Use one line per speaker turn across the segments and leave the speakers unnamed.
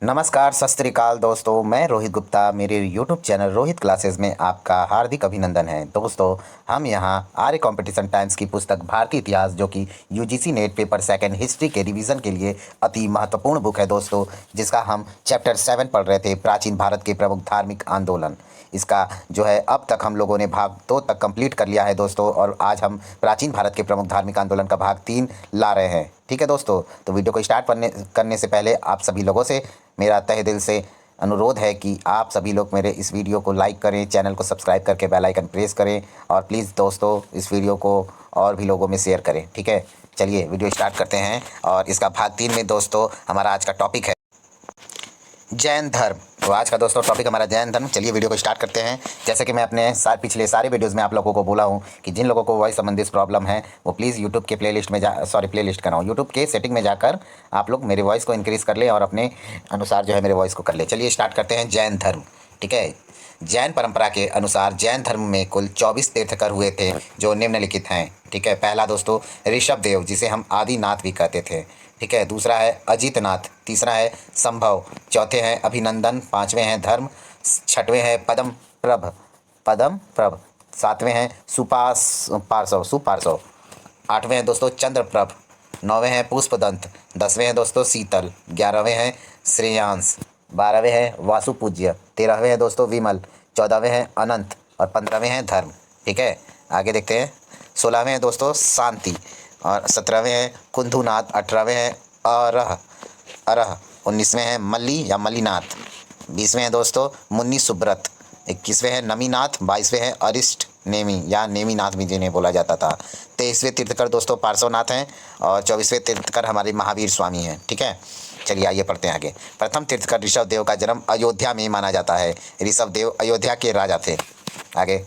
नमस्कार, सत श्री अकाल दोस्तों। मैं रोहित गुप्ता, मेरे यूट्यूब चैनल रोहित क्लासेस में आपका हार्दिक अभिनंदन है। दोस्तों, हम यहाँ आर्य कंपटीशन टाइम्स की पुस्तक भारतीय इतिहास, जो कि UGC net paper second history के रिवीजन के लिए अति महत्वपूर्ण बुक है दोस्तों, जिसका हम चैप्टर 7 पढ़ रहे थे, प्राचीन भारत के प्रमुख धार्मिक आंदोलन। इसका जो है अब तक हम लोगों ने भाग 2 तक कंप्लीट कर लिया है दोस्तों, और आज हम प्राचीन भारत के प्रमुख धार्मिक आंदोलन का भाग 3 ला रहे हैं। ठीक है दोस्तों, तो वीडियो को स्टार्ट करने से पहले आप सभी लोगों से मेरा तहे दिल से अनुरोध है कि आप सभी लोग मेरे इस वीडियो को लाइक करें, चैनल को सब्सक्राइब करके बेल आइकन प्रेस करें, और प्लीज़ दोस्तों इस वीडियो को और भी लोगों में शेयर करें। ठीक है, चलिए वीडियो स्टार्ट करते हैं। और इसका भाग 3 में दोस्तों हमारा आज का टॉपिक है जैन धर्म। तो आज का दोस्तों टॉपिक हमारा जैन धर्म। चलिए वीडियो को स्टार्ट करते हैं। जैसे कि मैं अपने पिछले सारे वीडियोस में आप लोगों को बोला हूं कि जिन लोगों को वॉइस संबंधित प्रॉब्लम है वो प्लीज़ यूट्यूब के प्लेलिस्ट में प्लेलिस्ट कर रहा हूँ, यूट्यूब के सेटिंग में जाकर आप लोग मेरे वॉइस को इंक्रीज़ कर लें और अपने अनुसार जो है मेरे वॉइस को कर ले। चलिए स्टार्ट करते हैं जैन धर्म। ठीक है, जैन परंपरा के अनुसार जैन धर्म में कुल 24 तीर्थकर हुए थे, जो निम्नलिखित हैं। ठीक है, पहला दोस्तों ऋषभ देव, जिसे हम आदिनाथ भी कहते थे। ठीक है, दूसरा है अजितनाथ, तीसरा है संभव, चौथे हैं अभिनंदन, पांचवें हैं धर्म, छठवें हैं पदम प्रभ, सातवें हैं सुपार्शव, आठवें हैं दोस्तों चंद्रप्रभ, नौवें हैं पुष्पदंत, 10वें हैं दोस्तों शीतल, 11वें हैं श्रेयांश, 12वें हैं वासुपूज्य, 13वें हैं दोस्तों विमल, 14वें हैं अनंत और 15वें हैं धर्म। ठीक है, आगे देखते हैं। 16वें हैं दोस्तों शांति और 17वें हैं कुंधुनाथ, 18वें हैं अरह, 19वें हैं मल्ली या मल्लीनाथ, 20वें हैं दोस्तों मुन्नी सुब्रत, 21वें हैं नमीनाथ, 22वें हैं अरिष्ट नेमी या नेमीनाथ भी जिन्हें बोला जाता था, 23वें तीर्थकर दोस्तों पार्श्वनाथ हैं और 24वें तीर्थकर हमारे महावीर स्वामी हैं। ठीक है, चलिए आइए पढ़ते हैं आगे। प्रथम तीर्थकर ऋषभ देव का जन्म अयोध्या में माना जाता है। ऋषभ देव अयोध्या के राजा थे। आगे,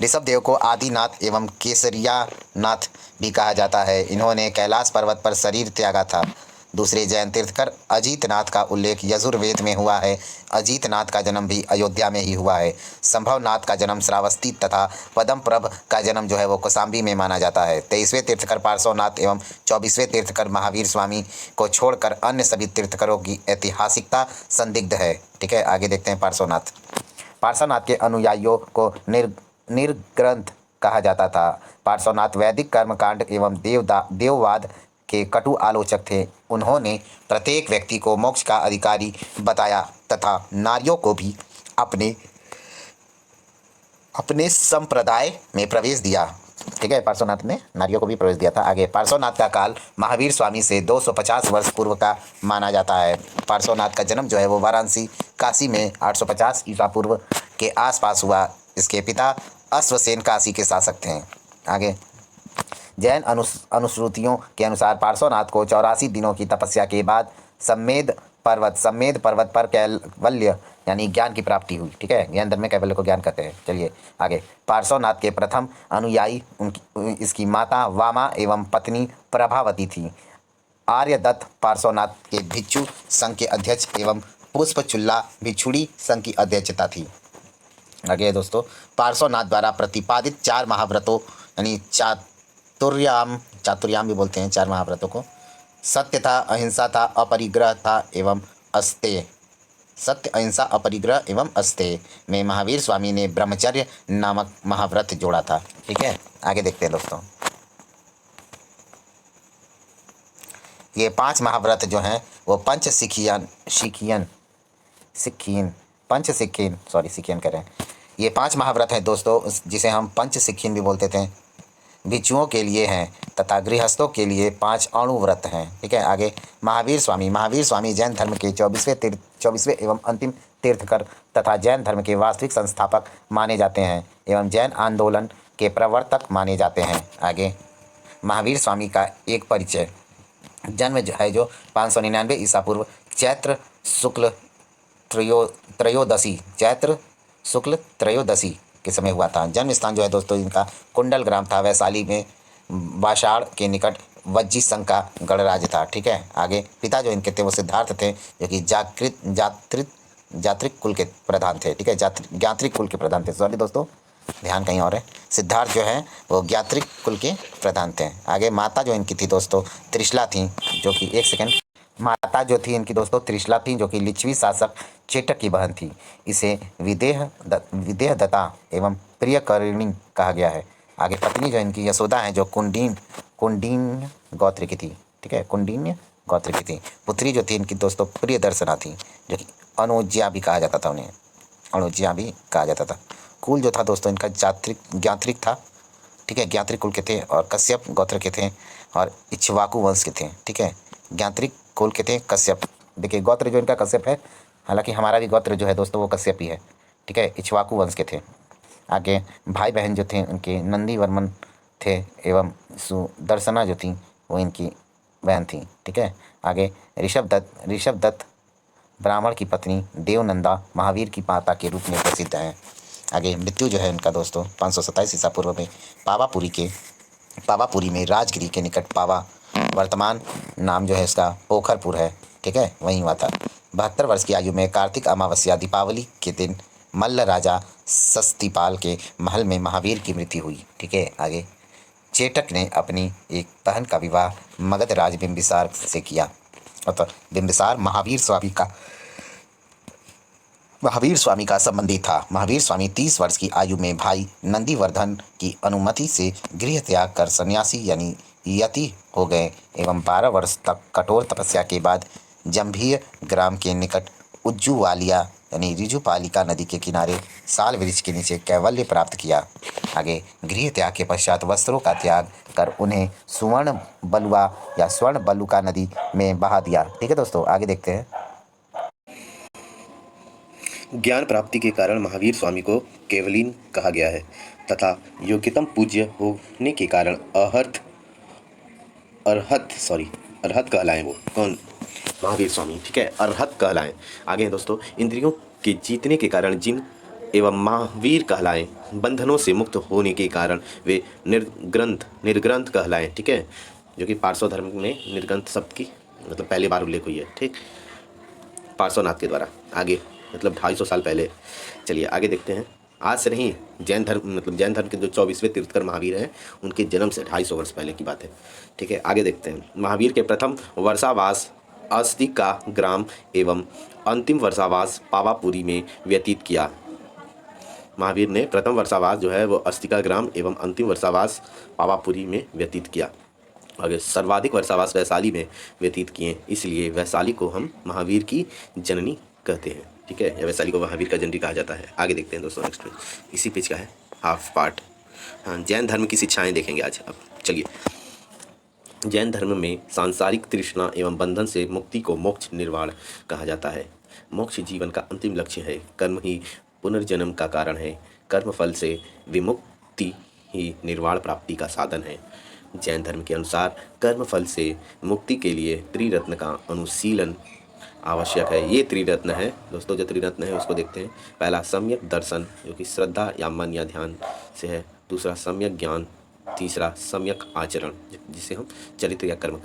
ऋषभ देव को आदिनाथ एवं केसरिया नाथ भी कहा जाता है। इन्होंने कैलाश पर्वत पर शरीर त्यागा था। दूसरे जैन तीर्थकर अजीतनाथ का उल्लेख यजुर्वेद में हुआ है। अजीतनाथ का जन्म भी अयोध्या में ही हुआ है। संभवनाथ का जन्म श्रावस्ती तथा पदमप्रभ का जन्म जो है वो कौशाम्बी में माना जाता है। 23वें तीर्थकर पार्श्वनाथ एवं 24वें तीर्थकर महावीर स्वामी को छोड़कर अन्य सभी तीर्थकरों की ऐतिहासिकता संदिग्ध है। ठीक है, आगे देखते हैं। पार्श्वनाथ के अनुयायियों को निर्ग्रंथ कहा जाता था। पार्श्वनाथ वैदिक कर्मकांड एवं देववाद के कटु आलोचक थे। उन्होंने प्रत्येक व्यक्ति को मोक्ष का अधिकारी बताया तथा नारियों को भी अपने संप्रदाय में प्रवेश दिया। ठीक है, पार्श्वनाथ ने नारियों को भी प्रवेश दिया था। आगे, पार्श्वनाथ का काल महावीर स्वामी से 250 वर्ष पूर्व का माना जाता है। पार्श्वनाथ का जन्म जो है वो वाराणसी काशी में 850 ईसा पूर्व के आसपास हुआ। इसके पिता अश्वसेन काशी के शासक थे। आगे, जैन अनुश्रुतियों के अनुसार पार्श्वनाथ को 84 दिनों की तपस्या के बाद सम्मेद पर्वत पर कैवल्य यानी ज्ञान की प्राप्ति हुई। ठीक है, ज्ञान धर्म में कैवल्य को ज्ञान कहते हैं। चलिए आगे, पार्श्वनाथ के प्रथम अनुयायी इसकी माता वामा एवं पत्नी प्रभावती थी। आर्यदत्त पार्श्वनाथ के भिक्षु संघ के अध्यक्ष एवं पुष्पचुल्ला भिक्षुड़ी संघ की अध्यक्षता थी। आगे दोस्तों, पार्श्वनाथ द्वारा प्रतिपादित 4 महाव्रतों यानी चातुर्याम भी बोलते हैं 4 महाव्रतों को, सत्य था, अहिंसा था, अपरिग्रह था एवं अस्तेय। सत्य, अहिंसा, अपरिग्रह एवं अस्तेय में महावीर स्वामी ने ब्रह्मचर्य नामक महाव्रत जोड़ा था। ठीक है, आगे देखते हैं दोस्तों। ये 5 महाव्रत जो हैं वो पंच सिखियन करें। ये 5 महाव्रत हैं दोस्तों, जिसे हम पंच सिखियन भी बोलते थे। भिक्षुओं के लिए हैं तथा गृहस्थों के लिए 5 अणुव्रत हैं। ठीक है, आगे, महावीर स्वामी जैन धर्म के 24वें एवं अंतिम तीर्थकर तथा जैन धर्म के वास्तविक संस्थापक माने जाते हैं एवं जैन आंदोलन के प्रवर्तक माने जाते हैं। आगे, महावीर स्वामी का एक परिचय। जन्म जो 599 ईसा पूर्व चैत्र शुक्ल त्रयोदशी के समय हुआ था। जन्म स्थान जो है दोस्तों इनका कुंडल ग्राम था, वैशाली में बाषाढ़ के निकट वज्जी संघ का गणराज्य था। ठीक है, आगे, पिता जो इनके थे वो सिद्धार्थ थे, जो कि जात्रिक कुल के प्रधान थे। ठीक है, ज्ञात्रिक कुल के प्रधान थे। सॉरी दोस्तों, ध्यान कहीं और है। सिद्धार्थ जो है वो ज्ञात्रिक कुल के प्रधान थे। आगे, माता जो इनकी थी दोस्तों त्रिशला थी, जो कि एक सेकंड, माता जो थी इनकी दोस्तों त्रिशला थी, जो कि लिच्छवी शासक चेटक की बहन थी। इसे विदेह दत्ता एवं प्रियकर्णी कहा गया है। आगे पत्नी जो इनकी यशोदा है, जो कुंडीन गोत्र की थी। ठीक है, कुंडीन्य गोत्र की थी। पुत्री जो थी इनकी दोस्तों प्रियदर्शना थी, जो कि अनुज्ञा भी कहा जाता था उन्हें, अनुज्ञा भी कहा जाता था। कुल जो था दोस्तों इनका ज्ञात्रिक था। ठीक है, ज्ञात्रिक कुल के थे और कश्यप गोत्र के थे और इक्ष्वाकु वंश के थे। ठीक है, ज्ञात्रिक कुल के थे कश्यप। देखिए गोत्र जो इनका कश्यप है, हालांकि हमारा भी गोत्र जो है दोस्तों वो कश्यप ही है। ठीक है, इक्ष्वाकु वंश के थे। आगे भाई बहन जो थे उनके नंदी वर्मन थे एवं सुदर्शना जो थी वो इनकी बहन थी। ठीक है, आगे ऋषभ दत्त ब्राह्मण की पत्नी देवनंदा महावीर की माता के रूप में प्रसिद्ध हैं। आगे मृत्यु जो है इनका दोस्तों 527 ईसा पूर्व में पावापुरी में राजगिरी के निकट पावा, वर्तमान नाम जो है इसका पोखरपुर है। ठीक है, वहीं हुआ था। 72 वर्ष की आयु में कार्तिक अमावस्या दीपावली के दिन मल्ल राजा सस्तीपाल के महल में महावीर की मृत्यु हुई। ठीक है, आगे चेटक ने अपनी एक बहन का विवाह मगध राज बिंबिसार से किया। अतः बिंबिसार महावीर स्वामी का संबंधी था। महावीर स्वामी 30 वर्ष की आयु में भाई नंदीवर्धन की अनुमति से गृह त्याग कर सन्यासी यानी यति हो गए एवं 12 वर्ष तक कठोर तपस्या के बाद जंभीर ग्राम के निकट उज्जुवालिया यानी रिजुपालिका नदी के किनारे साल वृक्ष के नीचे कैवल्य प्राप्त किया। आगे गृह त्याग के पश्चात वस्त्रों का त्याग कर उन्हें स्वर्ण बलुका नदी में बहा दिया। ठीक है दोस्तों, आगे देखते हैं।
ज्ञान प्राप्ति के कारण महावीर स्वामी को केवलीन कहा गया है तथा योग्यतम पूज्य होने के कारण अरहत कहलाएं। वो कौन? महावीर स्वामी। ठीक है, अरहत कहलाएं। आगे हैं दोस्तों, इंद्रियों के जीतने के कारण जिन एवं महावीर कहलाएं। बंधनों से मुक्त होने के कारण वे निर्ग्रंथ कहलाएं। ठीक है, जो कि पार्श्व धर्म में निर्ग्रंथ शब्द की मतलब पहली बार उल्लेख हुई है। ठीक, पार्श्वनाथ के द्वारा। आगे मतलब 250 साल पहले। चलिए आगे देखते हैं। आज से नहीं, जैन धर्म के जो 24वें तीर्थकर महावीर हैं उनके जन्म से 250 वर्ष पहले की बात है। ठीक है, आगे देखते हैं। महावीर के प्रथम वर्षावास अस्तिका ग्राम एवं अंतिम वर्षावास पावापुरी में व्यतीत किया। महावीर ने प्रथम वर्षावास जो है वो अस्तिका ग्राम एवं अंतिम वर्षावास पावापुरी में व्यतीत किया। आगे सर्वाधिक वर्षावास वैशाली में व्यतीत किए, इसलिए वैशाली को हम महावीर की जननी कहते हैं। ठीक है, या वैशाली को महावीर का जननी कहा जाता है। आगे देखते हैं दोस्तों, नेक्स्ट पेज, इसी पेज का है हाफ पार्ट। हाँ, जैन धर्म की शिक्षाएं देखेंगे आज। अब चलिए, जैन धर्म में सांसारिक तृष्णा एवं बंधन से मुक्ति को मोक्ष निर्वाण कहा जाता है। मोक्ष जीवन का अंतिम लक्ष्य है। कर्म ही पुनर्जन्म का कारण है। कर्म फल से विमुक्ति ही निर्वाण प्राप्ति का साधन है। जैन धर्म के अनुसार कर्म फल से मुक्ति के लिए त्रिरत्न का अनुशीलन आवश्यक है। ये त्रिरत्न है दोस्तों, जो त्रिरत्न है उसको देखते हैं। पहला सम्यक दर्शन, जो कि श्रद्धा या मन या ध्यान से है। दूसरा सम्यक ज्ञान। तीसरा सम्यक आचरण, जिसे हम चरित्र या कर्म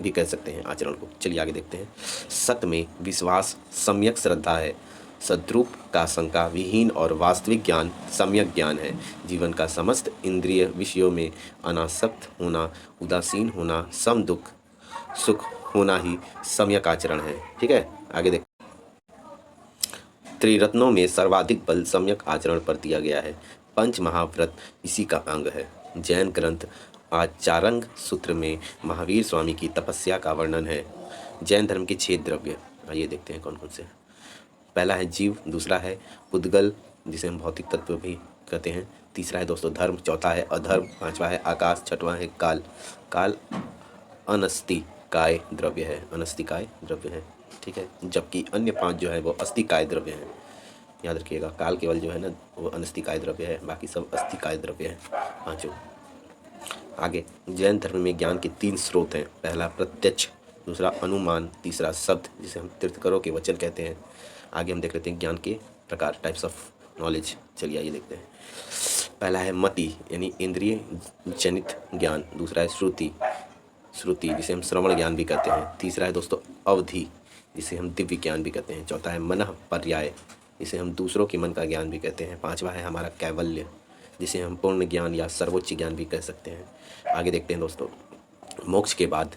भी कह सकते हैं आचरण को। चलिए आगे देखते हैं। सत्य में विश्वास सम्यक श्रद्धा है। सद्रूप का शंका विहीन और वास्तविक ज्ञान सम्यक ज्ञान है। जीवन का समस्त इंद्रिय विषयों में अनासक्त होना, उदासीन होना, सम दुख सुख होना ही सम्यक आचरण है। ठीक है, आगे देख। त्रिरत्नों में सर्वाधिक बल सम्यक आचरण पर दिया गया है। पंच महाव्रत इसी का अंग है। जैन ग्रंथ आचारंग सूत्र में महावीर स्वामी की तपस्या का वर्णन है। जैन धर्म के 6 द्रव्य आइए देखते हैं कौन कौन से। पहला है जीव, दूसरा है उद्गल जिसे हम भौतिक तत्व भी कहते हैं, तीसरा है दोस्तों धर्म, चौथा है अधर्म, पांचवा है आकाश, छठवां है काल। काल अनस्तिकाय द्रव्य है, अनस्तिकाय द्रव्य है। ठीक है, जबकि अन्य 5 जो है वो अस्तिकाय द्रव्य हैं। याद रखिएगा, काल केवल जो है ना वो अनस्तिकाय द्रव्य है, बाकी सब अस्तिकाय द्रव्य है पाँचों। आगे जैन धर्म में ज्ञान के 3 स्रोत हैं। पहला प्रत्यक्ष, दूसरा अनुमान, तीसरा शब्द जिसे हम तीर्थकरों के वचन कहते हैं। आगे हम देख लेते हैं ज्ञान के प्रकार, टाइप्स ऑफ नॉलेज। चलिए आइए देखते हैं। पहला है मति यानी इंद्रिय जनित ज्ञान, दूसरा है श्रुति जिसे हम श्रवण ज्ञान भी कहते हैं, तीसरा है दोस्तों अवधि जिसे हम दिव्य ज्ञान भी कहते हैं, चौथा है मनः पर्याय जिसे हम दूसरों के मन का ज्ञान भी कहते हैं, पांचवा है हमारा कैवल्य जिसे हम पूर्ण ज्ञान या सर्वोच्च ज्ञान भी कह सकते हैं। आगे देखते हैं दोस्तों। मोक्ष के बाद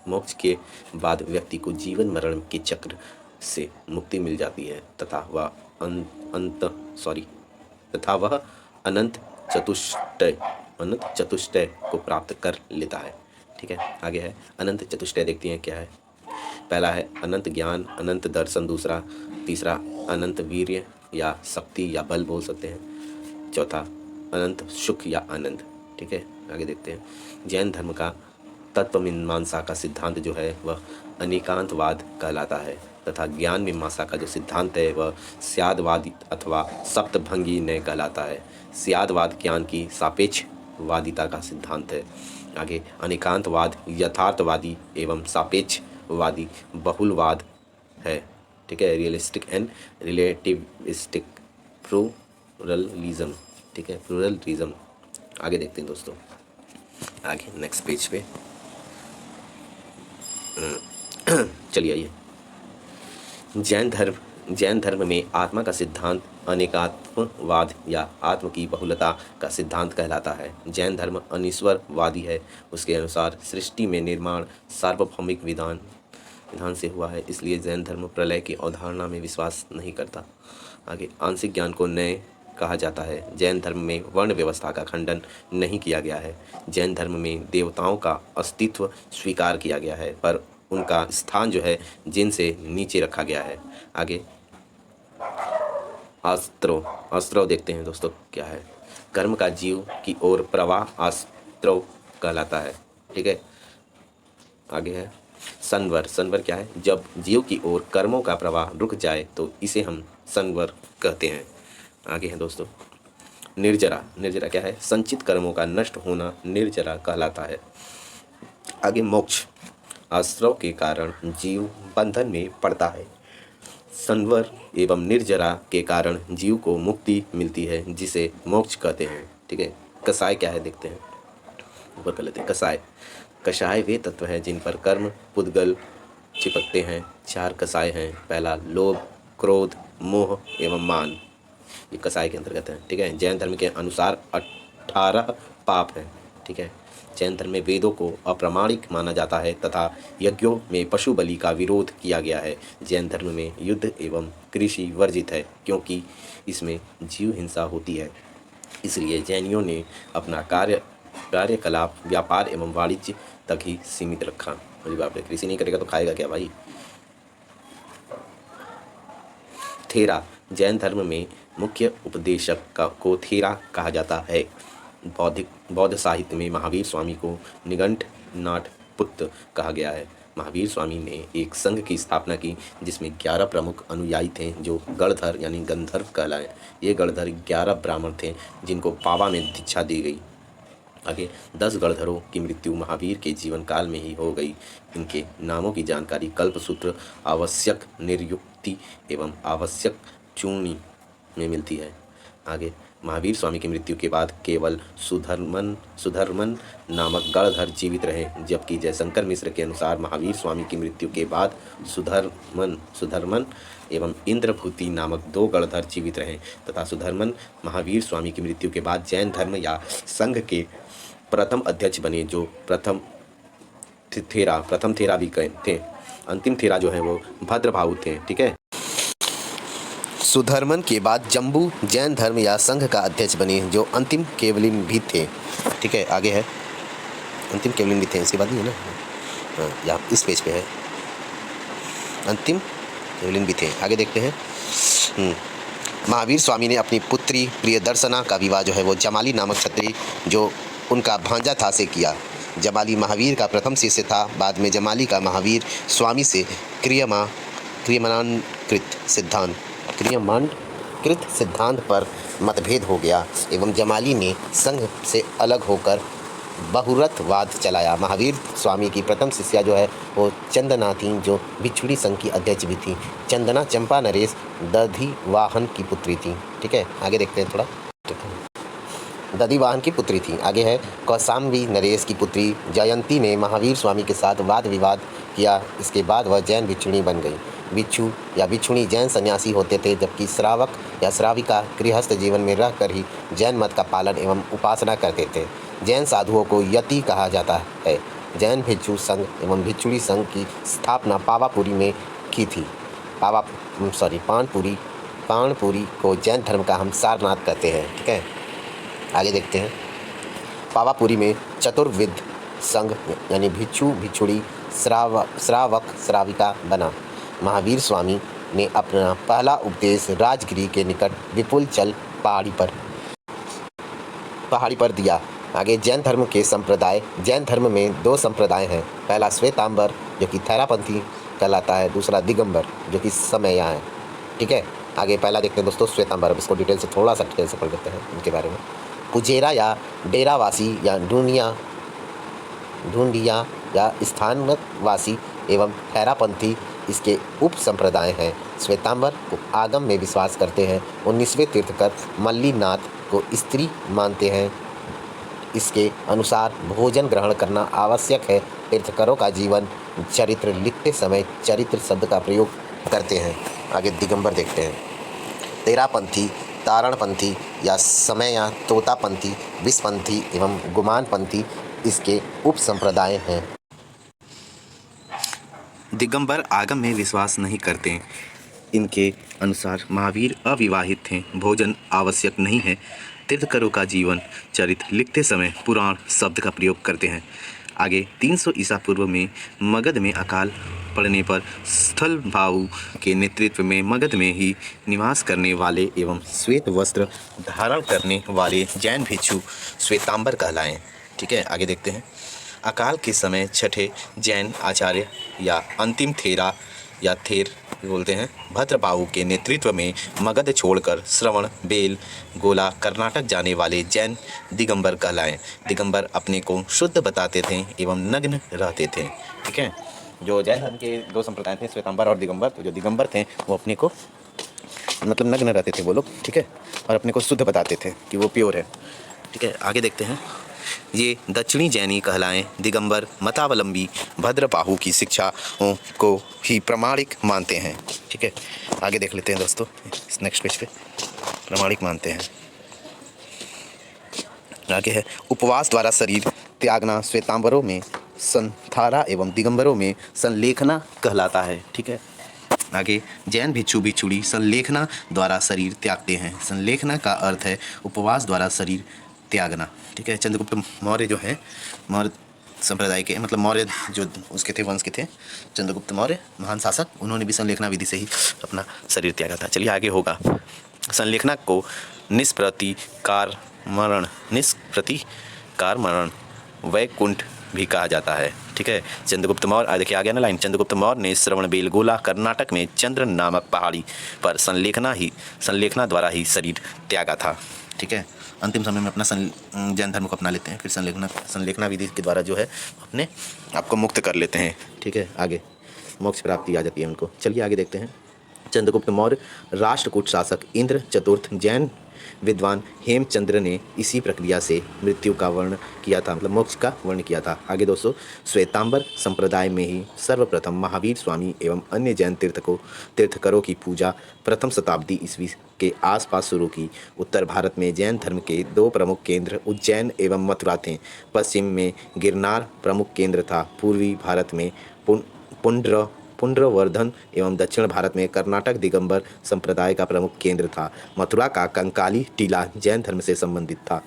मोक्ष के बाद व्यक्ति को जीवन मरण के चक्र से मुक्ति मिल जाती है तथा वह अनंत चतुष्टय को प्राप्त कर लेता है। ठीक है, आगे है अनंत चतुष्टय। देखते हैं क्या है। पहला है अनंत ज्ञान, अनंत दर्शन, तीसरा अनंत वीर्य या शक्ति या बल बोल सकते हैं, चौथा अनंत सुख या आनंद। ठीक है, आगे देखते हैं। जैन धर्म का तत्व मीमांसा का सिद्धांत जो है वह अनेकांतवाद कहलाता है तथा ज्ञान मीमांसा का जो सिद्धांत है वह स्यादवादी अथवा सप्तभंगी न्याय कहलाता है। स्यादवाद ज्ञान की सापेक्षवादिता का सिद्धांत है। आगे अनेकांतवाद यथार्थवादी एवं सापेक्षवादी बहुलवाद है। ठीक है, रियलिस्टिक एंड रिलेटिविस्टिक प्लूरलिज्म। ठीक है, प्लूरलिज्म। आगे देखते हैं दोस्तों, आगे नेक्स्ट पेज पे चलिए आइए। जैन धर्म में आत्मा का सिद्धांत अनेकात्मवाद या आत्म की बहुलता का सिद्धांत कहलाता है। जैन धर्म अनीश्वरवादी है। उसके अनुसार सृष्टि में निर्माण सार्वभौमिक विधान से हुआ है, इसलिए जैन धर्म प्रलय की अवधारणा में विश्वास नहीं करता। आगे आंशिक ज्ञान को न्याय कहा जाता है। जैन धर्म में वर्ण व्यवस्था का खंडन नहीं किया गया है। जैन धर्म में देवताओं का अस्तित्व स्वीकार किया गया है, पर उनका स्थान जो है जिनसे नीचे रखा गया है। आगे अस्त्रव देखते हैं दोस्तों क्या है। कर्म का जीव की ओर प्रवाह अस्त्रव कहलाता है। ठीक है, आगे है संवर क्या है। जब जीव की ओर कर्मों का प्रवाह रुक जाए तो इसे हम संवर कहते हैं। आगे है दोस्तों निर्जरा क्या है। संचित कर्मों का नष्ट होना निर्जरा कहलाता है। आगे मोक्ष आश्रव के कारण जीव बंधन में पड़ता है। संवर एवं निर्जरा के कारण जीव को मुक्ति मिलती है, जिसे मोक्ष कहते हैं। ठीक है, कसाय क्या है देखते हैं, ऊपर कर लेते हैं। कषाय वे तत्व हैं जिन पर कर्म पुद्गल चिपकते हैं। 4 कसाय हैं। पहला लोभ, क्रोध, मोह एवं मान, ये कसाय के अंतर्गत है। ठीक है, जैन धर्म के अनुसार 18 पाप हैं। ठीक है, जैन धर्म में वेदों को अप्रामाणिक माना जाता है तथा यज्ञों में पशु बलि का विरोध किया गया है। जैन धर्म में युद्ध एवं कृषि वर्जित है क्योंकि इसमें जीव हिंसा होती है, इसलिए जैनियों ने अपना कार्यकलाप व्यापार एवं वाणिज्य तक ही सीमित रखा। अरे बाप रे, कृषि नहीं करेगा तो खाएगा क्या भाई। थेरा जैन धर्म में मुख्य उपदेशक को थेरा कहा जाता है। बौद्ध साहित्य में महावीर स्वामी को निघंटनाथ पुत्र कहा गया है। महावीर स्वामी ने एक संघ की स्थापना की जिसमें 11 प्रमुख अनुयायी थे जो गणधर यानी गंधर्व कहलाए। ये गणधर 11 ब्राह्मण थे जिनको पावा में दीक्षा दी गई। आगे 10 गणधरों की मृत्यु महावीर के जीवन काल में ही हो गई। इनके नामों की जानकारी कल्पसूत्र, आवश्यक निरुक्ति एवं आवश्यक चूर्णी में मिलती है। आगे महावीर स्वामी की मृत्यु के बाद केवल सुधर्मन नामक गणधर जीवित रहे, जबकि जयशंकर मिश्र के अनुसार महावीर स्वामी की मृत्यु के बाद सुधर्मन एवं इंद्रभूति नामक 2 गणधर जीवित रहे तथा सुधर्मन महावीर स्वामी की मृत्यु के बाद जैन धर्म या संघ के प्रथम अध्यक्ष बने, जो प्रथम थेरा भी थे। अंतिम थेरा जो है वो भद्रभाऊ थे। ठीक है, सुधर्मन के बाद जम्बू जैन धर्म या संघ का अध्यक्ष बने, जो अंतिम केवलिन भी थे। ठीक है, आगे है अंतिम केवलिन भी थे, इसके बाद नहीं है ना, हाँ यहाँ इस पेज पे है अंतिम केवलिन भी थे। आगे देखते हैं। महावीर स्वामी ने अपनी पुत्री प्रियदर्शना का विवाह जो है वो जमाली नामक क्षत्रिय जो उनका भांजा था से किया। जमाली महावीर का प्रथम शिष्य था। बाद में जमाली का महावीर स्वामी से क्रियमाणकृत सिद्धांत पर मतभेद हो गया एवं जमाली ने संघ से अलग होकर बहुरतवाद चलाया। महावीर स्वामी की प्रथम शिष्या जो है वो चंदना थी, जो भिक्षुड़ी संघ की अध्यक्ष भी थी। चंदना चंपा नरेश दधिवाहन की पुत्री थी। ठीक है, आगे देखते हैं थोड़ा। दधिवाहन की पुत्री थी। आगे है कौशाम्बी नरेश की पुत्री जयंती ने महावीर स्वामी के साथ वाद विवाद किया। इसके बाद वह जैन भिक्षुणी बन गई। भिक्षु या भिक्षुणी जैन सन्यासी होते थे, जबकि श्रावक या श्राविका गृहस्थ जीवन में रहकर ही जैन मत का पालन एवं उपासना करते थे। जैन साधुओं को यति कहा जाता है।
जैन भिक्षु संघ एवं भिक्षुणी संघ की स्थापना पावापुरी में की थी। पाणपुरी को जैन धर्म का हम सारनाथ कहते हैं। ठीक है, आगे देखते हैं। पावापुरी में चतुर्विध संघ यानी भिक्षु भिक्षुणी श्रावक श्राविका बना। महावीर स्वामी ने अपना पहला उपदेश राजगिरी के निकट विपुलचल पहाड़ी पर दिया। आगे जैन धर्म के संप्रदाय। जैन धर्म में 2 संप्रदाय हैं। पहला श्वेतांबर जो कि थेरापंथी कहलाता है, दूसरा दिगंबर जो कि समैया है। ठीक है, आगे पहला देखते हैं दोस्तों श्वेतांबर। अब इसको थोड़ा सा डिटेल से पढ़ लेते हैं इनके बारे में। पुजेरा या डेरावासी या ढूंढिया या स्थानवासी एवं थेरापंथी इसके उप संप्रदाय हैं। श्वेतांबर को आगम में विश्वास करते हैं। 19वें तीर्थकर मल्लीनाथ को स्त्री मानते हैं। इसके अनुसार भोजन ग्रहण करना आवश्यक है। तीर्थकरों का जीवन चरित्र लिखते समय चरित्र शब्द का प्रयोग करते हैं। आगे दिगंबर देखते हैं। तेरापंथी, तारणपंथी या समैया, तोतापंथी, विषपंथी एवं गुमानपंथी इसके उप संप्रदाय हैं।
दिगंबर आगम में विश्वास नहीं करते। इनके अनुसार महावीर अविवाहित थे। भोजन आवश्यक नहीं है। तीर्थकरों का जीवन चरित्र लिखते समय पुराण शब्द का प्रयोग करते हैं। आगे 300 ईसा पूर्व में मगध में अकाल पड़ने पर स्थलभाऊ के नेतृत्व में मगध में ही निवास करने वाले एवं श्वेत वस्त्र धारण करने वाले जैन भिक्षु श्वेतांबर कहलाएं। ठीक है, आगे देखते हैं। अकाल के समय छठे जैन आचार्य या अंतिम थेरा या थेर बोलते हैं भद्रबाहु के नेतृत्व में मगध छोड़कर श्रवण बेल गोला कर्नाटक जाने वाले जैन दिगंबर कहलाएं। दिगंबर अपने को शुद्ध बताते थे एवं नग्न रहते थे। ठीक है, जो जैन धर्म के 2 संप्रदाय थे श्वेतांबर और दिगंबर। तो जो दिगंबर थे वो अपने को मतलब नग्न रहते थे वो लोग। ठीक है, और अपने को शुद्ध बताते थे कि वो प्योर है। ठीक है, आगे देखते हैं। ये दक्षिणी जैनी कहलाएं। दिगंबर मतावलंबी भद्रबाहु की शिक्षाओं को ही प्रामाणिक मानते हैं। ठीक है, आगे देख लेते हैं दोस्तों इस नेक्स्ट पेज पे। प्रामाणिक मानते हैं। आगे है उपवास द्वारा शरीर त्यागना। श्वेतांबरों में संथारा एवं दिगंबरों में संलेखना कहलाता है। ठीक है, आगे जैन भिक्षु भिक्षुणी संलेखना द्वारा शरीर त्यागते हैं। संलेखना का अर्थ है उपवास द्वारा शरीर त्यागना। ठीक है, चंद्रगुप्त मौर्य जो है मौर्य संप्रदाय के मतलब मौर्य जो उसके थे वंश के थे चंद्रगुप्त मौर्य महान शासक, उन्होंने भी संलेखना विधि से ही अपना शरीर त्यागा था। चलिए आगे होगा। संलेखना को निष्प्रतिकार मरण वैकुंठ भी कहा जाता है। ठीक है, चंद्रगुप्त मौर्य देखिए आ गया ना लाइन। चंद्रगुप्त मौर्य ने श्रवण बेलगोला कर्नाटक में चंद्र नामक पहाड़ी पर संलेखना द्वारा ही शरीर त्यागा था। ठीक है, अंतिम समय में अपना जैन धर्म को अपना लेते हैं, फिर संलेखना विधि के द्वारा जो है अपने आपको मुक्त कर लेते हैं। ठीक है, आगे मोक्ष प्राप्ति आ जाती है उनको। चलिए आगे देखते हैं। चंद्रगुप्त मौर्य राष्ट्रकूट शासक इंद्र चतुर्थ जैन विद्वान हेमचंद्र ने इसी प्रक्रिया से मृत्यु का वर्ण किया था, मतलब मोक्ष का वर्ण किया था। आगे दोस्तों, श्वेतांबर संप्रदाय में ही सर्वप्रथम महावीर स्वामी एवं अन्य जैन तीर्थकरों की पूजा प्रथम शताब्दी ईस्वी के आसपास शुरू की। उत्तर भारत में जैन धर्म के 2 प्रमुख केंद्र उज्जैन एवं मथुरा थे। पश्चिम में गिरनार प्रमुख केंद्र था। पूर्वी भारत में पुंड्रवर्धन एवं दक्षिण भारत में कर्नाटक दिगंबर संप्रदाय का प्रमुख केंद्र था। मथुरा का कंकाली टीला जैन धर्म से संबंधित था।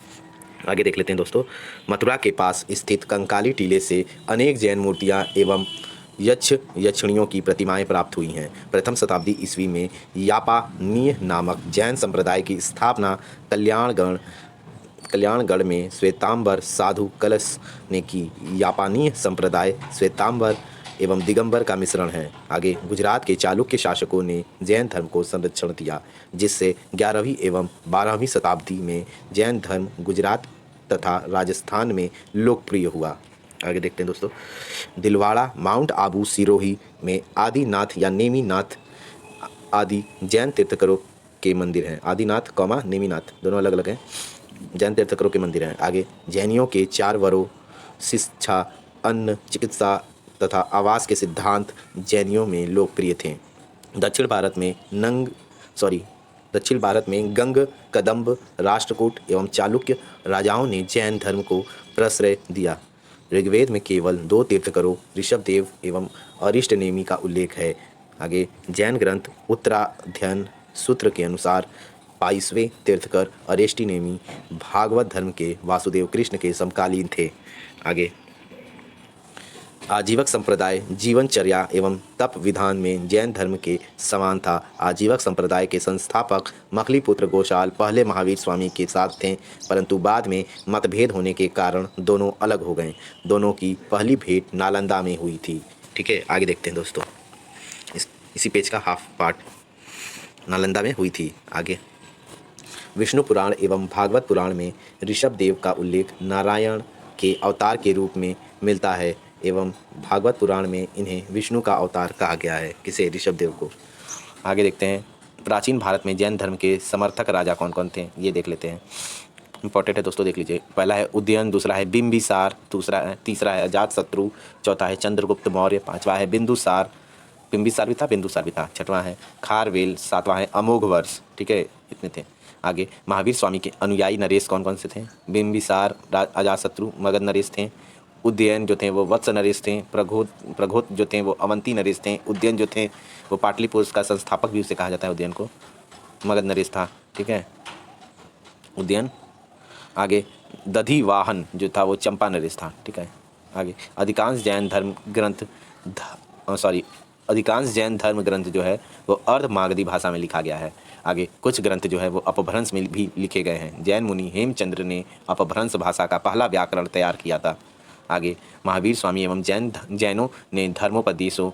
आगे देख लेते हैं दोस्तों। मथुरा के पास स्थित कंकाली टीले से अनेक जैन मूर्तियां एवं यक्षिणियों की प्रतिमाएं प्राप्त हुई हैं। प्रथम शताब्दी ईस्वी में यापानीय नामक जैन संप्रदाय की स्थापना कल्याणगढ़ में श्वेतांबर साधु कलश ने की। यापानीय संप्रदाय श्वेतांबर एवं दिगंबर का मिश्रण है। आगे गुजरात के चालुक्य शासकों ने जैन धर्म को संरक्षण दिया, जिससे 11वीं एवं 12वीं शताब्दी में जैन धर्म गुजरात तथा राजस्थान में लोकप्रिय हुआ। आगे देखते हैं दोस्तों। दिलवाड़ा माउंट आबू सिरोही में आदिनाथ या नेमीनाथ आदि जैन तीर्थकरों के मंदिर हैं। आदिनाथ कौमा नेमीनाथ दोनों अलग अलग हैं, जैन तीर्थकरों के मंदिर हैं। आगे जैनियों के 4 वरों शिक्षा अन्न चिकित्सा तथा आवास के सिद्धांत जैनियों में लोकप्रिय थे। दक्षिण भारत में गंग कदंब राष्ट्रकूट एवं चालुक्य राजाओं ने जैन धर्म को प्रश्रय दिया। ऋग्वेद में केवल 2 तीर्थंकरों ऋषभदेव एवं अरिष्टनेमि का उल्लेख है। आगे जैन ग्रंथ उत्तराध्ययन सूत्र के अनुसार 22वें तीर्थंकर अरिष्टनेमि भागवत धर्म के वासुदेव कृष्ण के समकालीन थे। आगे आजीवक संप्रदाय जीवनचर्या एवं तप विधान में जैन धर्म के समान था। आजीवक संप्रदाय के संस्थापक मखलीपुत्र गोशाल पहले महावीर स्वामी के साथ थे, परंतु बाद में मतभेद होने के कारण दोनों अलग हो गए। दोनों की पहली भेंट नालंदा में हुई थी। ठीक है, आगे देखते हैं दोस्तों, इसी पेज का हाफ पार्ट नालंदा में हुई थी। आगे विष्णु पुराण एवं भागवत पुराण में ऋषभदेव का उल्लेख नारायण के अवतार के रूप में मिलता है एवं भागवत पुराण में इन्हें विष्णु का अवतार कहा गया है। किसे? ऋषभदेव को। आगे देखते हैं प्राचीन भारत में जैन धर्म के समर्थक राजा कौन कौन थे, ये देख लेते हैं। इंपॉर्टेंट है दोस्तों, देख लीजिए। पहला है उदयन, दूसरा है बिंबिसार, तीसरा है अजातशत्रु, चौथा है चंद्रगुप्त मौर्य, पांचवा है बिंदुसार, बिंबिसार भी था, छठवां है खारवेल, सातवां है अमोघवर्ष। ठीक है, इतने थे। आगे महावीर स्वामी के अनुयायी नरेश कौन कौन से थे? बिंबिसार अजातशत्रु मगध नरेश थे, उदयन जो थे वो वत्स नरेश थे, प्रघोत जो थे वो अवंती नरेश थे, उदयन जो थे वो पाटलिपुत्र का संस्थापक भी उसे कहा जाता है, उदयन को, मगध नरेश था। ठीक है, उदयन। आगे दधिवाहन जो था वो चंपा नरेश था। ठीक है, आगे अधिकांश जैन धर्म ग्रंथ जो है वो अर्धमागधी भाषा में लिखा गया है। आगे कुछ ग्रंथ जो है वो अपभ्रंश में भी लिखे गए हैं। जैन मुनि हेमचंद्र ने अपभ्रंश भाषा का पहला व्याकरण तैयार किया था। आगे महावीर स्वामी एवं जैनों ने धर्मोपदेशों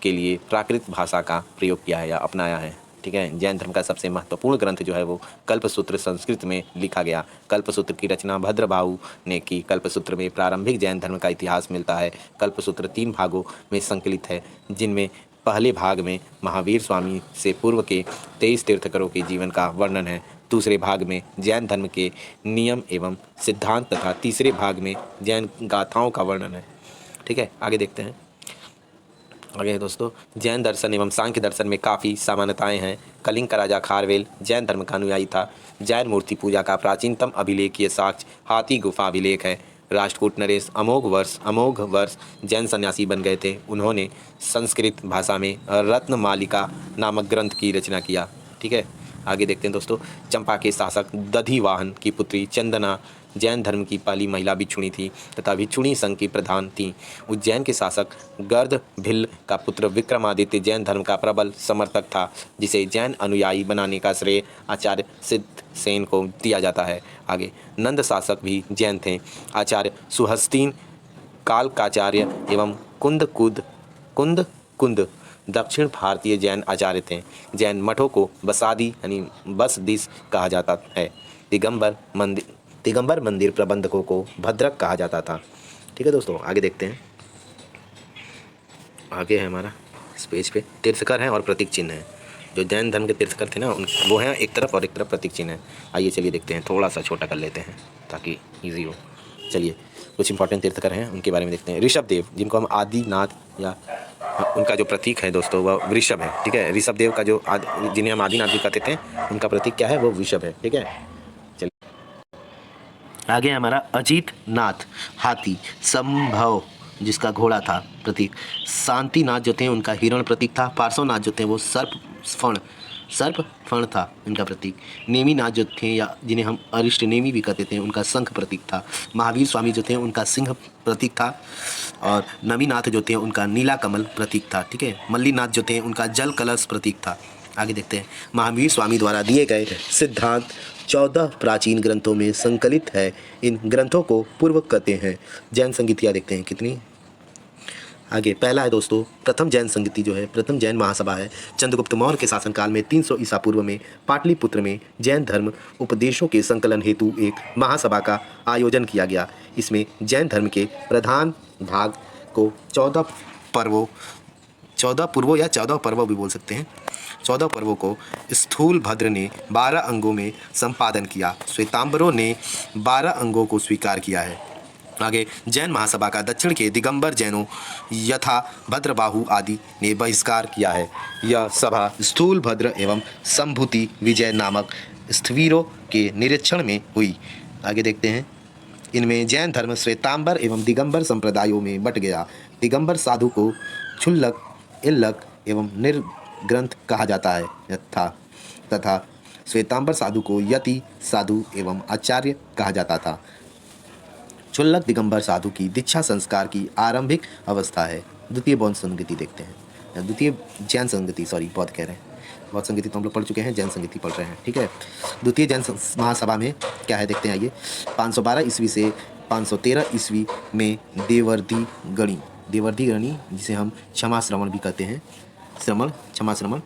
के लिए प्राकृत भाषा का प्रयोग किया है या अपनाया है। ठीक है, जैन धर्म का सबसे महत्वपूर्ण ग्रंथ जो है वो कल्पसूत्र संस्कृत में लिखा गया। कल्पसूत्र की रचना भद्रबाहु ने की। कल्पसूत्र में प्रारंभिक जैन धर्म का इतिहास मिलता है। कल्पसूत्र 3 भागों में संकलित है, जिनमें पहले भाग में महावीर स्वामी से पूर्व के 23 तीर्थंकरों के जीवन का वर्णन है। दूसरे भाग में जैन धर्म के नियम एवं सिद्धांत तथा तीसरे भाग में जैन गाथाओं का वर्णन है। ठीक है, आगे देखते हैं। आगे दोस्तों, जैन दर्शन एवं सांख्य दर्शन में काफ़ी समानताएं हैं। कलिंग का राजा खारवेल जैन धर्म का अनुयायी था। जैन मूर्ति पूजा का प्राचीनतम अभिलेखीय साक्ष्य हाथी गुफा अभिलेख है। राष्ट्रकूट नरेश अमोघ वर्ष जैन सन्यासी बन गए थे। उन्होंने संस्कृत भाषा में रत्नमालिका नामक ग्रंथ की रचना किया। ठीक है, आगे देखते हैं दोस्तों। चंपा के शासक दधिवाहन की पुत्री चंदना जैन धर्म की पहली महिला भिक्षुणी थी तथा भिक्षुणी संघ की प्रधान थी। उज्जैन के शासक गर्द भिल्ल का पुत्र विक्रमादित्य जैन धर्म का प्रबल समर्थक था, जिसे जैन अनुयायी बनाने का श्रेय आचार्य सिद्धसेन को दिया जाता है। आगे नंद शासक भी जैन थे। आचार्य सुहस्तीन कालकाचार्य एवं कुंद दक्षिण भारतीय जैन आचार्य थे। जैन मठों को बसादी यानी बसदिस कहा जाता है। दिगंबर मंदिर प्रबंधकों को भद्रक कहा जाता था। ठीक है दोस्तों, आगे देखते हैं। आगे है हमारा इस पेज पे तीर्थकर हैं और प्रतीक चिन्ह हैं। जो जैन धर्म के तीर्थकर थे ना, वो हैं एक तरफ और एक तरफ प्रतीक चिन्ह है। आइए चलिए देखते हैं, थोड़ा सा छोटा कर लेते हैं ताकि ईजी हो। चलिए कुछ इंपॉर्टेंट तीर्थकर हैं, उनके बारे में देखते हैं। ऋषभदेव, जिनको हम आदिनाथ या उनका जो प्रतीक है दोस्तों वह वृषभ है। ठीक है, ऋषभदेव का जो जिन्हें हम आदिनाथ भी कहते थे, उनका प्रतीक क्या है? वो वृषभ है। ठीक है, चलिए आगे हमारा अजीत नाथ हाथी, संभव जिसका घोड़ा था प्रतीक, शांतिनाथ जो थे उनका हिरण प्रतीक था। पार्श्वनाथ जो थे वो सर्प फण था इनका प्रतीक। नेमिनाथ जो थे या जिन्हें हम अरिष्ट नेमी भी कहते थे, उनका शंख प्रतीक था। महावीर स्वामी जो थे उनका सिंह प्रतीक था और नमीनाथ जो थे उनका नीला कमल प्रतीक था। ठीक है, मल्लीनाथ जो थे उनका जल कलश प्रतीक था। आगे देखते हैं। महावीर स्वामी द्वारा दिए गए सिद्धांत 14 प्राचीन ग्रंथों में संकलित है। इन ग्रंथों को पूर्व कहते हैं। जैन संगीतियाँ देखते हैं कितनी। आगे पहला है दोस्तों प्रथम जैन संगीति जो है, प्रथम जैन महासभा है। चंद्रगुप्त मौर्य के शासनकाल में 300 ईसा पूर्व में पाटलिपुत्र में जैन धर्म उपदेशों के संकलन हेतु एक महासभा का आयोजन किया गया। इसमें जैन धर्म के प्रधान भाग को 14 पर्वों भी बोल सकते हैं। 14 पर्वों को स्थूल भद्र ने 12 अंगों में संपादन किया। श्वेतांबरों ने 12 अंगों को स्वीकार किया है। आगे जैन महासभा का दक्षिण के दिगंबर जैनों यथा भद्रबाहु आदि ने बहिष्कार किया है। यह सभा स्थूल भद्र एवं संभूति विजय नामक स्थवीरों के निरीक्षण में हुई। आगे देखते हैं। इनमें जैन धर्म श्वेतांबर एवं दिगंबर संप्रदायों में बट गया। दिगंबर साधु को क्षुल्लक, इल्लक एवं निर्ग्रंथ कहा जाता है तथा श्वेतांबर साधु को यति साधु एवं आचार्य कहा जाता था। क्षुल्लक दिगंबर साधु की दीक्षा संस्कार की आरंभिक अवस्था है। द्वितीय बौद्ध संगति देखते हैं, द्वितीय जैन संगति, सॉरी बौद्ध कह रहे हैं, बौद्ध संगति तो हम लोग पढ़ चुके हैं, जैन संगति पढ़ रहे हैं, ठीक है। द्वितीय जैन महासभा में क्या है देखते हैं आइए। 512 ईस्वी से 513 ईस्वी में देवर्दी गणी जिसे हम क्षमा श्रवण भी कहते हैं, क्षमा श्रवण,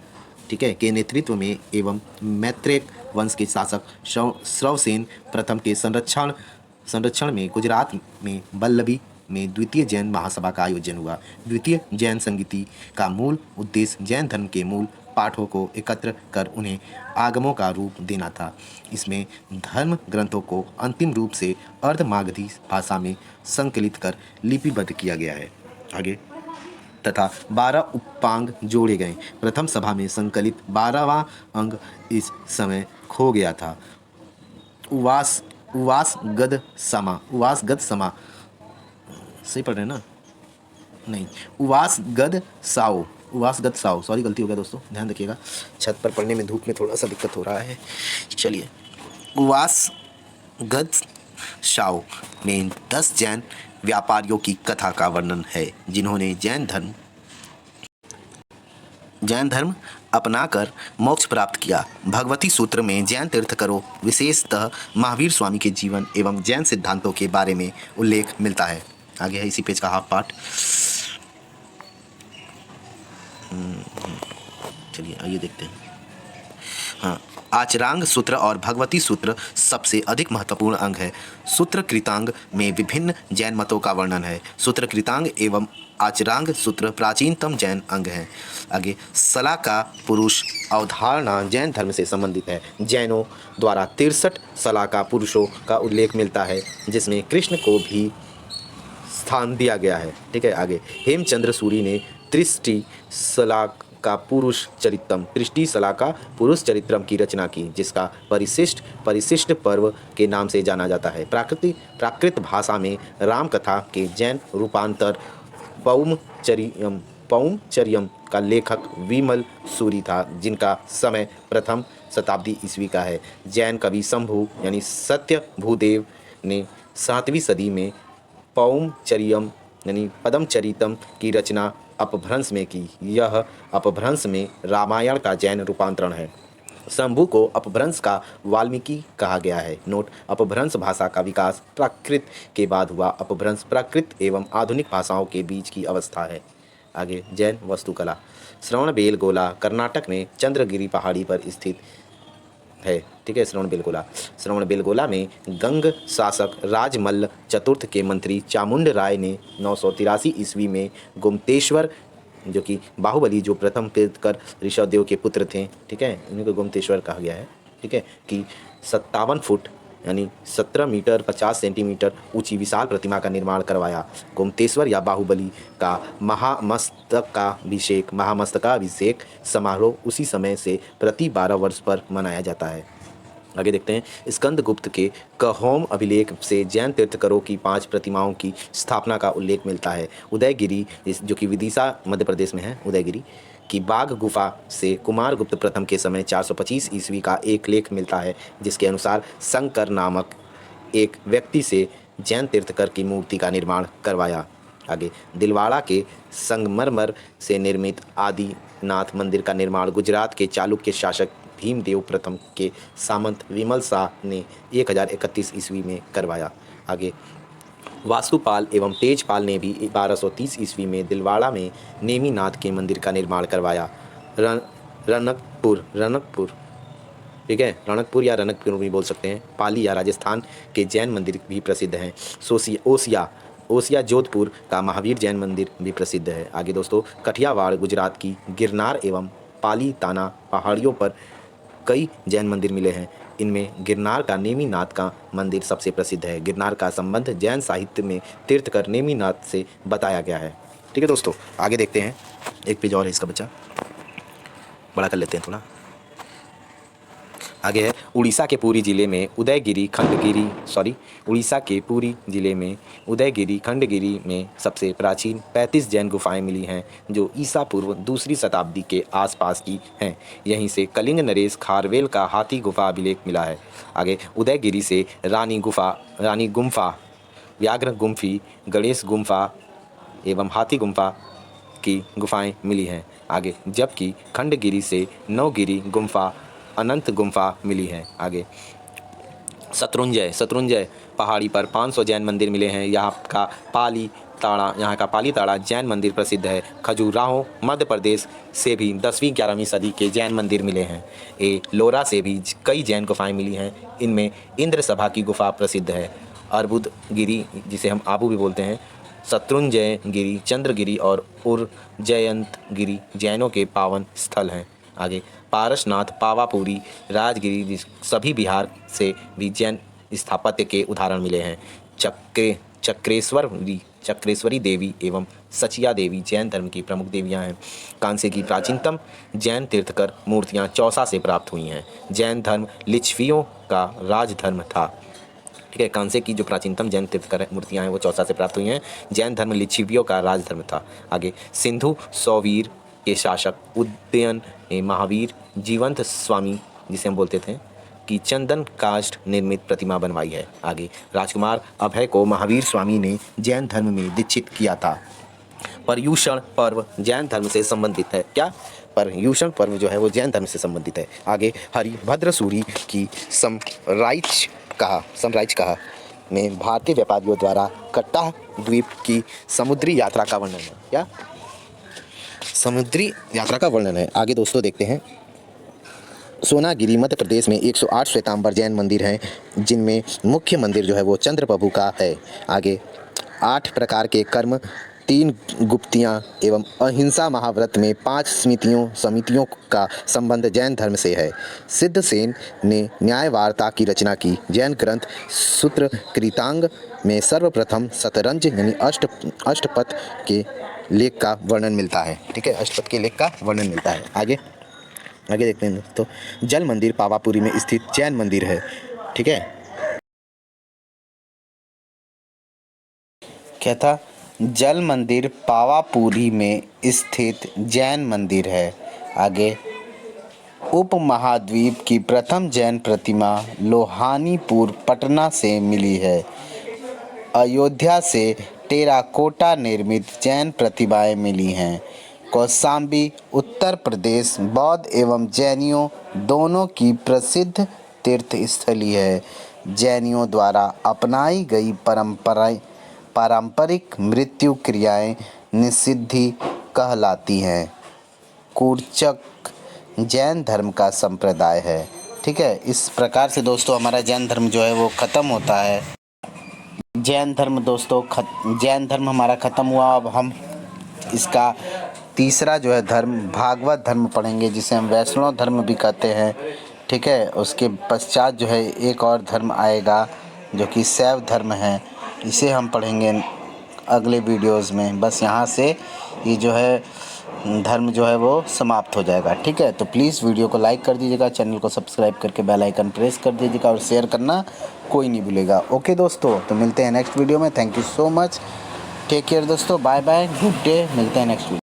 ठीक है, के नेतृत्व में एवं मैत्रेय वंश के शासक श्रवसेन प्रथम के संरक्षण में गुजरात में वल्लभी में द्वितीय जैन महासभा का आयोजन हुआ। द्वितीय जैन संगति का मूल उद्देश्य जैन धर्म के मूल पाठों को एकत्र कर उन्हें आगमों का रूप देना था। इसमें धर्म ग्रंथों को अंतिम रूप से अर्धमागधी भाषा में संकलित कर लिपिबद्ध किया गया है। आगे तथा 12 उपांग जोड़े गए। प्रथम सभा में संकलित 12वां अंग इस समय खो गया था। उवास गद समा सही पढ़ रहे हैं ना? नहीं, उवास गद साओ, सॉरी गलती हो गया दोस्तों, ध्यान रखिएगा, छत पर पढ़ने में धूप में थोड़ा सा दिक्कत हो रहा है। चलिए, उवास गद साओ में 10 जैन व्यापारियों की कथा का वर्णन है जिन्होंने जैन धर्म अपनाकर मोक्ष प्राप्त किया। भगवती सूत्र में जैन तीर्थकरों विशेषतः महावीर स्वामी के जीवन एवं जैन सिद्धांतों के बारे में उल्लेख मिलता है। आगे है इसी पेज का हाफ पार्ट। चलिए आइए देखते हैं। हाँ, आचरांग सूत्र और भगवती सूत्र सबसे अधिक महत्वपूर्ण अंग है। सूत्र कृतांग में विभिन्न जैन मतों का वर्णन है। सूत्र कृतांग एवं आचरांग सूत्र प्राचीनतम जैन अंग हैं। आगे सलाका पुरुष अवधारणा जैन धर्म से संबंधित है। जैनों द्वारा 63 सलाका पुरुषों का उल्लेख मिलता है जिसमें कृष्ण को भी स्थान दिया गया है, ठीक है। आगे हेमचंद्र सूरी ने त्रिष्टि सलाका पुरुष चरित्रम की रचना की जिसका परिशिष्ट पर्व के नाम से जाना जाता है। प्राकृत भाषा में राम कथा के जैन रूपांतर पौमचर्यम का लेखक विमल सूरी था जिनका समय प्रथम शताब्दी ईस्वी का है। जैन कवि शंभु यानी सत्य भूदेव ने 7वीं सदी में पौमचर्यम यानी पदमचरितम की रचना अपभ्रंश में की। यह अपभ्रंश में रामायण का जैन रूपांतरण है। शंभु को अपभ्रंश का वाल्मीकि कहा गया है। नोट, अपभ्रंश भाषा का विकास प्राकृत के बाद हुआ। अपभ्रंश प्राकृत एवं आधुनिक भाषाओं के बीच की अवस्था है। आगे जैन वास्तुकला। श्रवणबेलगोला कर्नाटक में चंद्रगिरी पहाड़ी पर स्थित है, ठीक है। श्रवणबेलगोला में गंग शासक राजमल्ल चतुर्थ के मंत्री चामुंड राय ने 983 ईस्वी में गोमतेश्वर, जो कि बाहुबली जो प्रथम तीर्थकर ऋषभदेव के पुत्र थे, ठीक है, इन्हीं को गोमतेश्वर कहा गया है, ठीक है, कि 57 फुट यानी 17 मीटर 50 सेंटीमीटर ऊंची विशाल प्रतिमा का निर्माण करवाया। गोमतेश्वर या बाहुबली का महामस्तकाभिषेक समारोह उसी समय से प्रति 12 वर्ष पर मनाया जाता है। आगे देखते हैं। स्कंदगुप्त के कहोम अभिलेख से जैन तीर्थकरों की 5 प्रतिमाओं की स्थापना का उल्लेख मिलता है। उदयगिरी, जो कि विदिशा मध्य प्रदेश में है, उदयगिरी की बाघ गुफा से कुमारगुप्त प्रथम के समय 425 ईस्वी का एक लेख मिलता है जिसके अनुसार शंकर नामक एक व्यक्ति से जैन तीर्थकर की मूर्ति का निर्माण करवाया। आगे दिलवाड़ा के संगमरमर से निर्मित आदिनाथ मंदिर का निर्माण गुजरात के चालुक्य शासक भीमदेव प्रथम के सामंत विमल शाह ने 1031 ईस्वी में करवाया। आगे वास्तुपाल एवं तेजपाल ने भी 1230 ईस्वी में दिलवाड़ा में नेमीनाथ के मंदिर का निर्माण करवाया। रनकपुर, ठीक है, रणकपुर या रनकपुर भी बोल सकते हैं, पाली या राजस्थान के जैन मंदिर भी प्रसिद्ध हैं। ओसिया जोधपुर का महावीर जैन मंदिर भी प्रसिद्ध है। आगे दोस्तों, कठियावाड़ गुजरात की गिरनार एवं पालीताना पहाड़ियों पर कई जैन मंदिर मिले हैं। इनमें गिरनार का नेमीनाथ का मंदिर सबसे प्रसिद्ध है। गिरनार का संबंध जैन साहित्य में तीर्थकर नेमीनाथ से बताया गया है। ठीक है दोस्तों, आगे देखते हैं। एक पेज और है इसका, बच्चा बड़ा कर लेते हैं थोड़ा। आगे है उड़ीसा के पुरी जिले में उड़ीसा के पुरी जिले में उदयगिरी खंडगिरी में सबसे प्राचीन 35 जैन गुफाएं मिली हैं जो ईसा पूर्व दूसरी शताब्दी के आसपास की हैं। यहीं से कलिंग नरेश खारवेल का हाथी गुफा अभिलेख मिला है। आगे उदयगिरी से रानी गुम्फा, व्याघ्र गुम्फी, गणेश गुम्फा एवं हाथी गुम्फा की गुफाएं मिली हैं। आगे जबकि खंडगिरी से नवगिरी गुम्फा, अनंत गुम्फा मिली है। आगे शत्रुंजय पहाड़ी पर 500 जैन मंदिर मिले हैं। यहाँ का पाली ताड़ा जैन मंदिर प्रसिद्ध है। खजुराहो मध्य प्रदेश से भी 10वीं 11वीं सदी के जैन मंदिर मिले हैं। लोरा से भी कई जैन गुफाएं मिली हैं। इनमें इंद्र सभा की गुफा प्रसिद्ध है। अर्बुदगिरी जिसे हम आबू भी बोलते हैं, शत्रुंजय गिरी, चंद्रगिरी और उर्जयंतगिरी जैनों के पावन स्थल हैं। आगे पारसनाथ, पावापुरी, राजगिरी सभी बिहार से भी जैन स्थापत्य के उदाहरण मिले हैं। चक्रेश्वरी देवी एवं सचिया देवी जैन धर्म की प्रमुख देवियां हैं। कांसे की प्राचीनतम जैन तीर्थकर मूर्तियां चौसा से प्राप्त हुई हैं। जैन धर्म लिच्छवियों का राजधर्म था। ठीक है, कांसे की जो प्राचीनतम जैन तीर्थकर मूर्तियां हैं वो चौसा से प्राप्त हुई हैं। जैन धर्म लिच्छवियों का राजधर्म था। आगे सिंधु सौवीर के शासक उदयन महावीर जीवंत स्वामी जिसे हम बोलते थे की चंदन काष्ठ निर्मित प्रतिमा बनवाई है। आगे राजकुमार अभय को महावीर स्वामी ने जैन धर्म में दीक्षित किया था। पर्युषण पर्व जैन धर्म से संबंधित है। क्या? पर्युषण पर्व जो है वो जैन धर्म से संबंधित है। आगे हरिभद्र सूरी की समराइज कहा में भारतीय व्यापारियों द्वारा कट्टा द्वीप की समुद्री यात्रा का वर्णन है। क्या? समुद्री यात्रा का वर्णन है। आगे दोस्तों देखते हैं, सोनागिरी मध्य प्रदेश में 108 श्वेतांबर जैन मंदिर हैं जिनमें मुख्य मंदिर जो है वो चंद्रप्रभु का है। आगे 8 प्रकार के कर्म, 3 गुप्तियाँ एवं अहिंसा महाव्रत में 5 समितियों का संबंध जैन धर्म से है। सिद्धसेन ने न्याय वार्ता की रचना की। जैन ग्रंथ सूत्रकृतांग में सर्वप्रथम शतरंज यानी अष्टपथ के लेख का वर्णन मिलता है। ठीक है, अष्टपथ के लेख का वर्णन मिलता है। आगे देखते हैं तो जल मंदिर पावापुरी में स्थित जैन मंदिर है। ठीक है, क्या था? जल मंदिर पावापुरी में स्थित जैन मंदिर है। आगे उपमहाद्वीप की प्रथम जैन प्रतिमा लोहानीपुर पटना से मिली है। अयोध्या से टेराकोटा निर्मित जैन प्रतिमाएं मिली हैं। कौशाम्बी उत्तर प्रदेश बौद्ध एवं जैनियों दोनों की प्रसिद्ध तीर्थ स्थली है। जैनियों द्वारा अपनाई गई पारंपरिक मृत्यु क्रियाएं निषिद्धि कहलाती हैं। कूर्चक जैन धर्म का संप्रदाय है। ठीक है, इस प्रकार से दोस्तों हमारा जैन धर्म जो है वो ख़त्म होता है। जैन धर्म हमारा ख़त्म हुआ। अब हम इसका तीसरा जो है धर्म भागवत धर्म पढ़ेंगे जिसे हम वैष्णव धर्म भी कहते हैं। ठीक है, उसके पश्चात जो है एक और धर्म आएगा जो कि शैव धर्म है। इसे हम पढ़ेंगे अगले वीडियोस में। बस यहाँ से ये जो है धर्म जो है वो समाप्त हो जाएगा। ठीक है, तो प्लीज़ वीडियो को लाइक कर दीजिएगा, चैनल को सब्सक्राइब करके बेल आइकन प्रेस कर दीजिएगा और शेयर करना कोई नहीं भूलेगा। ओके दोस्तों, तो मिलते हैं नेक्स्ट वीडियो में। Thank you so much, take care दोस्तों, बाय बाय, गुड डे, मिलते हैं नेक्स्ट वीडियो।